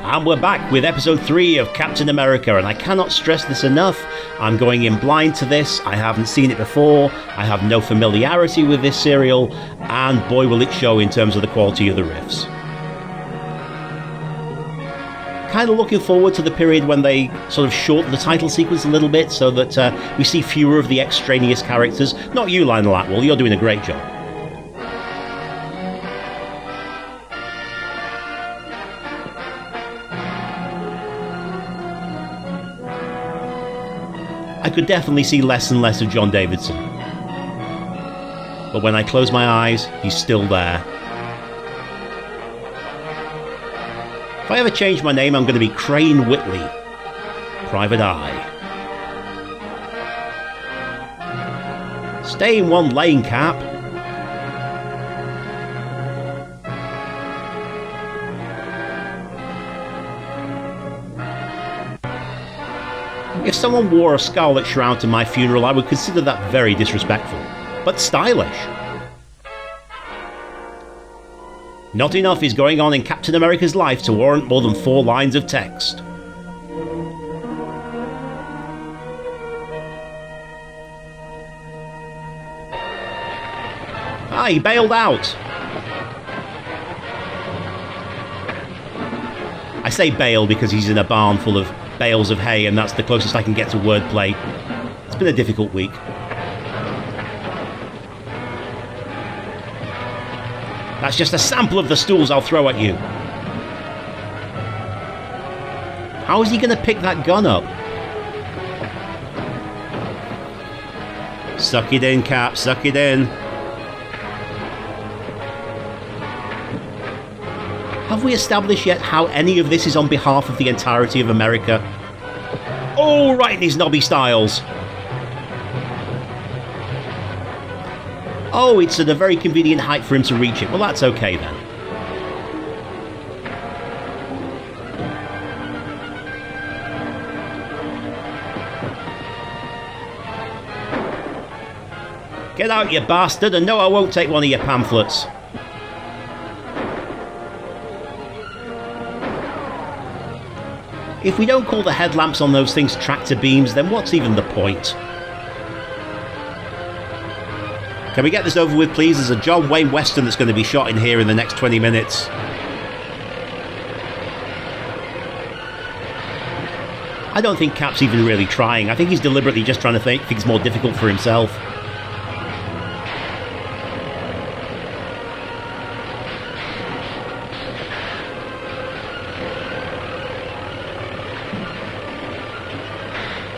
And we're back with episode 3 of Captain America, and I cannot stress this enough. I'm going in blind to this. I haven't seen it before. I have no familiarity with this serial, and boy will it show in terms of the quality of the riffs. Kind of looking forward to the period when they sort of shorten the title sequence a little bit so that we see fewer of the extraneous characters. Not you, Lionel Atwill, you're doing a great job. I could definitely see less and less of John Davidson. But when I close my eyes, he's still there. If I ever change my name, I'm going to be Crane Whitley. Private Eye. Stay in one lane, Cap. If someone wore a Scarlet Shroud to my funeral, I would consider that very disrespectful. But stylish. Not enough is going on in Captain America's life to warrant more than 4 lines of text. Ah, he bailed out. I say bail because he's in a barn full of bales of hay, and that's the closest I can get to wordplay. It's been a difficult week. That's just a sample of the stools I'll throw at you. How is he going to pick that gun up? Suck it in, Cap, suck it in. Have we established yet how any of this is on behalf of the entirety of America? Oh, right in his knobby styles. Oh, it's at a very convenient height for him to reach it. Well, that's okay then. Get out, you bastard, and no, I won't take one of your pamphlets. If we don't call the headlamps on those things tractor beams, then what's even the point? Can we get this over with, please? There's a John Wayne Western that's going to be shot in here in the next 20 minutes. I don't think Cap's even really trying. I think he's deliberately just trying to make things more difficult for himself.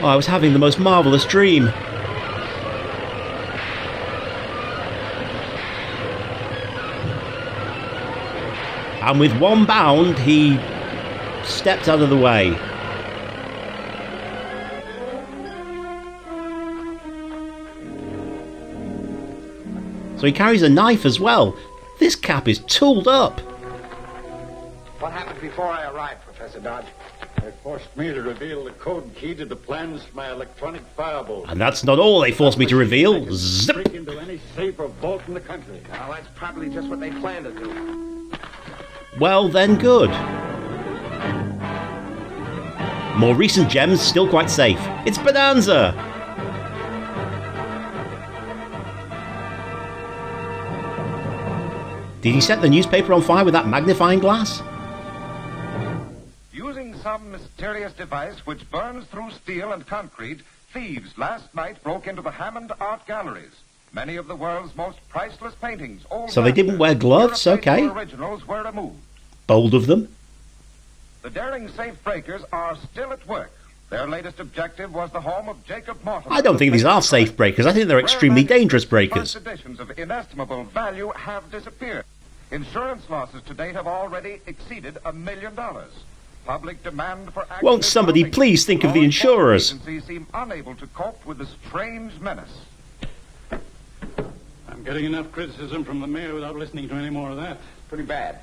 Oh, I was having the most marvellous dream. And with one bound, he stepped out of the way. So he carries a knife as well. This Cap is tooled up. What happened before I arrived, Professor Dodge? They forced me to reveal the code key to the plans for my electronic firebolt. And that's not all they forced me to reveal. Zip! Break into any safe or vault in the country. Well, that's probably just what they plan to do. Well, then good. More recent gems, still quite safe. It's Bonanza! Did he set the newspaper on fire with that magnifying glass? Using some mysterious device which burns through steel and concrete, thieves last night broke into the Hammond Art Galleries. Many of the world's most priceless paintings, so they didn't wear gloves, okay. Originals were removed. Bold of them. The daring safe breakers are still at work. Their latest objective was the home of Jacob Mortimer. I don't think these are safe breakers. I think they're extremely dangerous breakers. First editions of inestimable value have disappeared. Insurance losses to date have already exceeded $1 million. Public demand for won't somebody please think of the insurers? Agencies seem unable to cope with the strange menace. I'm getting enough criticism from the mayor without listening to any more of that. Pretty bad.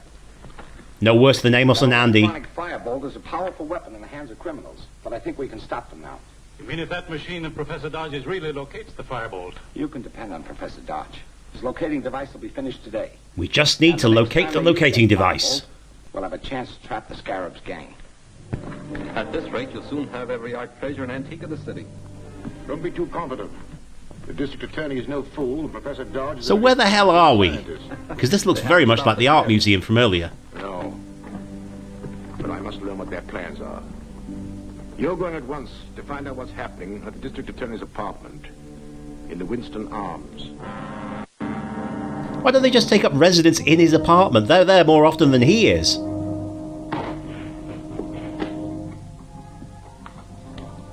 No worse than Amos and Andy. Electronic firebolt is a powerful weapon in the hands of criminals, but I think we can stop them now. You mean if that machine of Professor Dodge's really locates the firebolt? You can depend on Professor Dodge. His locating device will be finished today. We just need to locate the locating device. we'll have a chance to trap the Scarab's gang. At this rate, you'll soon have every art treasure and antique of the city. Don't be too confident. The district attorney is no fool, and Professor Dodge is... So where the hell are we? Because this looks very much like the art museum from earlier. No. But I must learn what their plans are. You're going at once to find out what's happening at the district attorney's apartment in the Winston Arms. Why don't they just take up residence in his apartment? They're there more often than he is.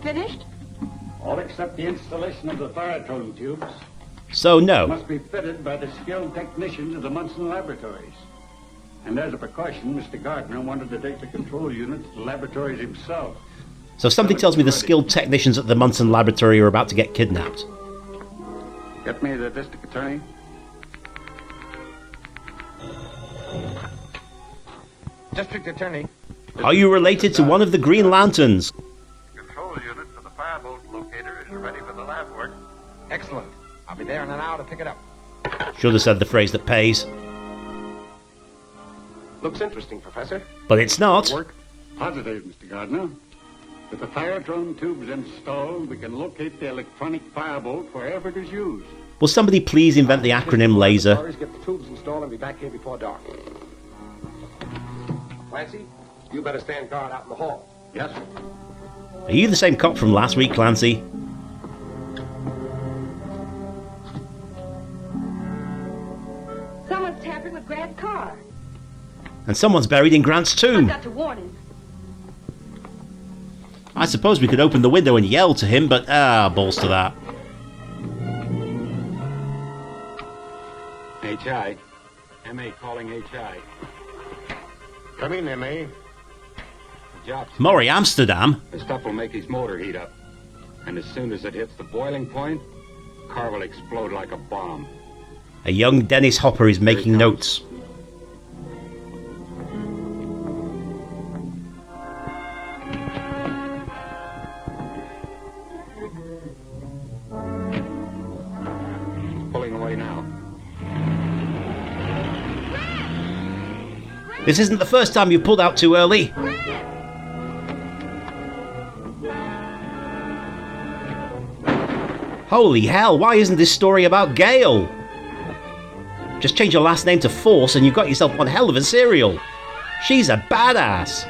Finished? All except the installation of the Thyatron tubes So no. must be fitted by the skilled technicians of the Munson laboratories. And as a precaution, Mr. Gardner wanted to take the control unit to the laboratories himself. So something tells me the skilled technicians at the Munson laboratory are about to get kidnapped. Get me the district attorney. District Attorney. Are you related to one of the Green Lanterns? The control unit for the firebolt locator is ready for the lab work. Excellent. I'll be there in an hour to pick it up. Should have said the phrase that pays. Looks interesting, Professor. But it's not. Work? Positive, Mr. Gardner. With the Thyatron tubes installed, we can locate the electronic firebolt wherever it is used. Will somebody please invent the acronym LASER? Get the tubes installed and be back here before dark. Clancy, you better stand guard out in the hall. Yes, sir. Are you the same cop from last week, Clancy? Someone's tampering with Grant's car. And someone's buried in Grant's I've tomb. got to warn him. I suppose we could open the window and yell to him, but balls to that. H.I. M.A. calling H.I. Come in, M.A. Job's Maury Amsterdam? The stuff will make his motor heat up. And as soon as it hits the boiling point, car will explode like a bomb. A young Dennis Hopper is making notes. Pulling away now. This isn't the first time you've pulled out too early. Holy hell, why isn't this story about Gale? Just change your last name to Force and you've got yourself one hell of a serial. She's a badass.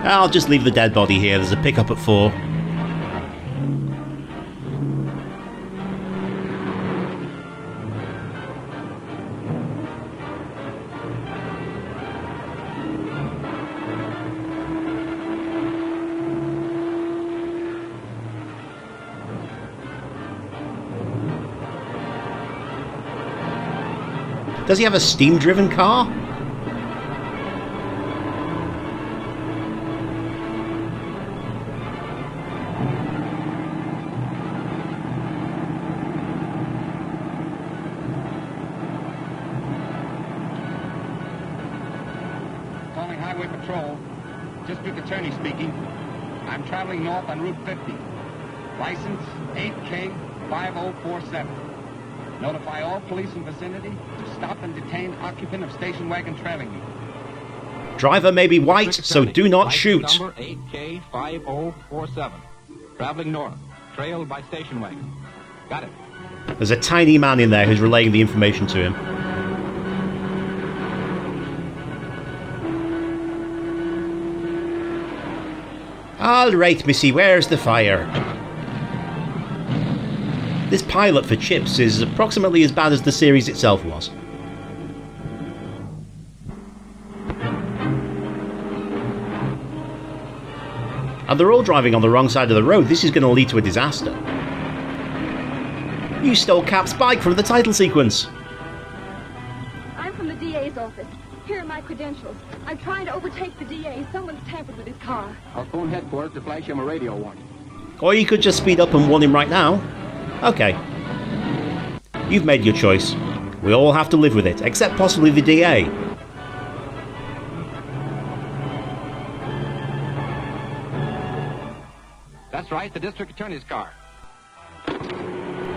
I'll just leave the dead body here. There's a pickup at 4. Does he have a steam-driven car? Calling Highway Patrol. District Attorney speaking. I'm traveling north on Route 50. License 8K5047. Notify all police in vicinity to stop and detain occupant of station wagon trailing me. Driver may be white, so do not shoot. Number 8K5047. Traveling north. Trailed by station wagon. Got it. There's a tiny man in there who's relaying the information to him. All right, missy, where's the fire? This pilot for Chips is approximately as bad as the series itself was. And they're all driving on the wrong side of the road. This is going to lead to a disaster. You stole Cap's bike from the title sequence. I'm from the DA's office. Here are my credentials. I'm trying to overtake the DA. Someone's tampered with his car. I'll phone headquarters to flash him a radio warning. Or you could just speed up and warn him right now. Okay. You've made your choice. We all have to live with it, except possibly the DA. That's right, the district attorney's car.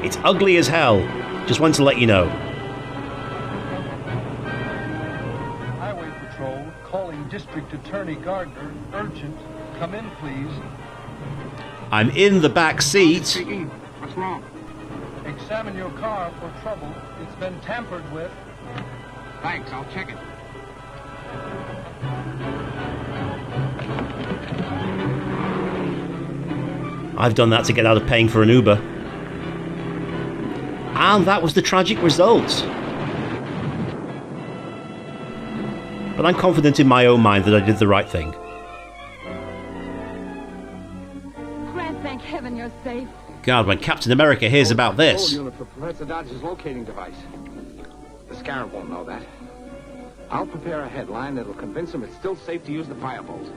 It's ugly as hell. Just wanted to let you know. District Attorney Gardner. Urgent. Come in, please. I'm in the back seat. Speaking. What's wrong? Examine your car for trouble. It's been tampered with. Thanks, I'll check it. I've done that to get out of paying for an Uber. And that was the tragic result. But I'm confident in my own mind that I did the right thing. Grant, thank heaven you're safe. God, when Captain America hears about this... Unit for Professor Dodge's locating device. The Scarlet won't know that. I'll prepare a headline that'll convince him it's still safe to use the firebolt.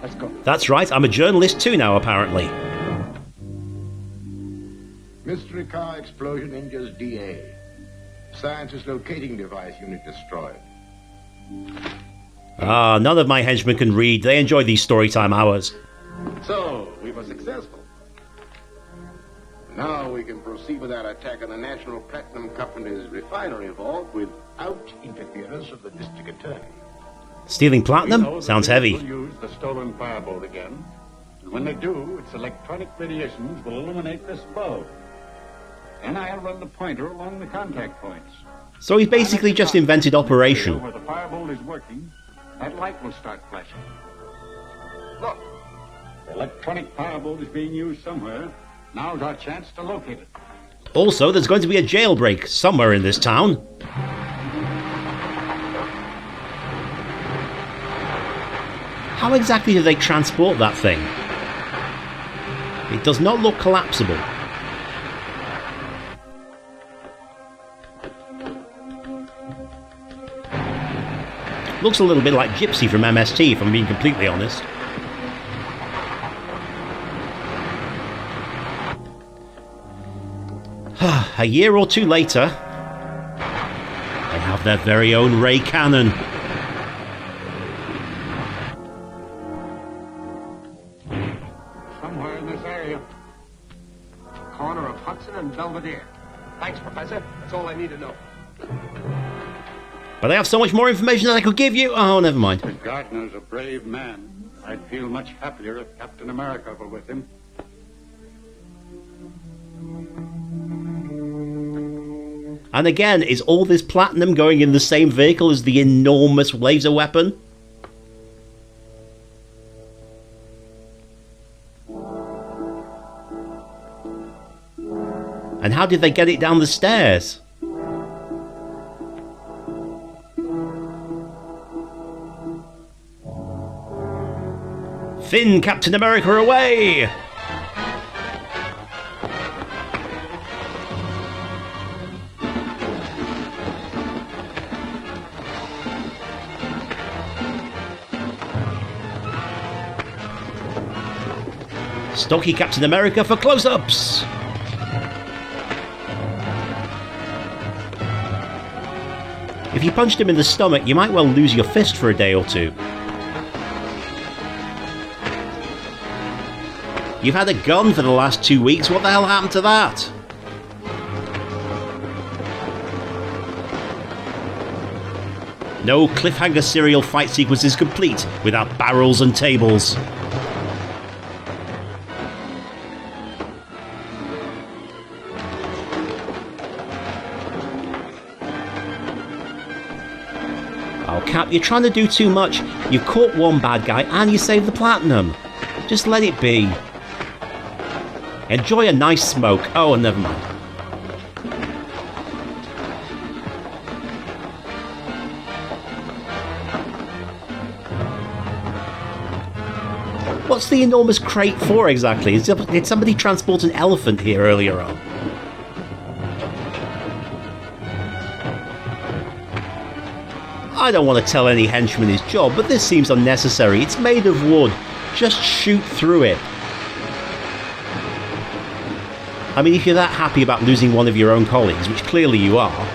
Let's go. That's right, I'm a journalist too now, apparently. Mystery car explosion injures DA. Scientist locating device unit destroyed. Ah, none of my henchmen can read. They enjoy these storytime hours. So, we were successful. Now we can proceed with our attack on the National Platinum Company's refinery vault without interference of the district attorney. Stealing We know platinum? the Sounds police heavy. will use the stolen firebolt again. And when they do, its electronic radiations will illuminate this bulb. And I'll run the pointer along the contact points. So he's basically just invented Operation. Where the firebolt is working, that light will start flashing. Look, the electronic firebolt is being used somewhere. Now's our chance to locate it. Also, there's going to be a jailbreak somewhere in this town. How exactly do they transport that thing? It does not look collapsible. Looks a little bit like Gypsy from MST, if I'm being completely honest. A year or two later, they have their very own ray cannon. Somewhere in this area. Corner of Hudson and Belvedere. Thanks, Professor. That's all I need to know. But I have so much more information that I could give you. Oh, never mind. Mr. Gardner's a brave man. I'd feel much happier if Captain America were with him. And again, is all this platinum going in the same vehicle as the enormous laser weapon? And how did they get it down the stairs? Finn, Captain America, away! Stocky Captain America for close-ups! If you punched him in the stomach, you might well lose your fist for a day or two. You've had a gun for the last 2 weeks, what the hell happened to that? No cliffhanger serial fight sequence is complete without barrels and tables. Oh, Cap, you're trying to do too much. You've caught one bad guy and you saved the platinum. Just let it be. Enjoy a nice smoke. Oh, and never mind. What's the enormous crate for exactly? Did somebody transport an elephant here earlier on? I don't want to tell any henchman his job, but this seems unnecessary. It's made of wood. Just shoot through it. I mean, if you're that happy about losing one of your own colleagues, which clearly you are,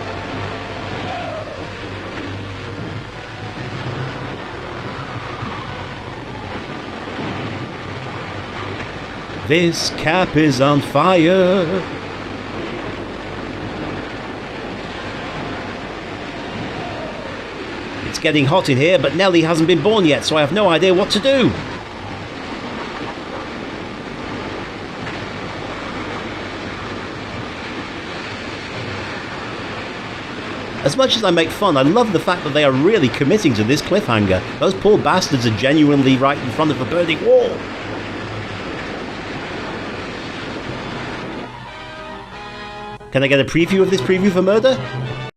this Cap is on fire. It's getting hot in here, but Nellie hasn't been born yet, so I have no idea what to do. As much as I make fun, I love the fact that they are really committing to this cliffhanger. Those poor bastards are genuinely right in front of a burning wall. Can I get a preview of this preview for murder?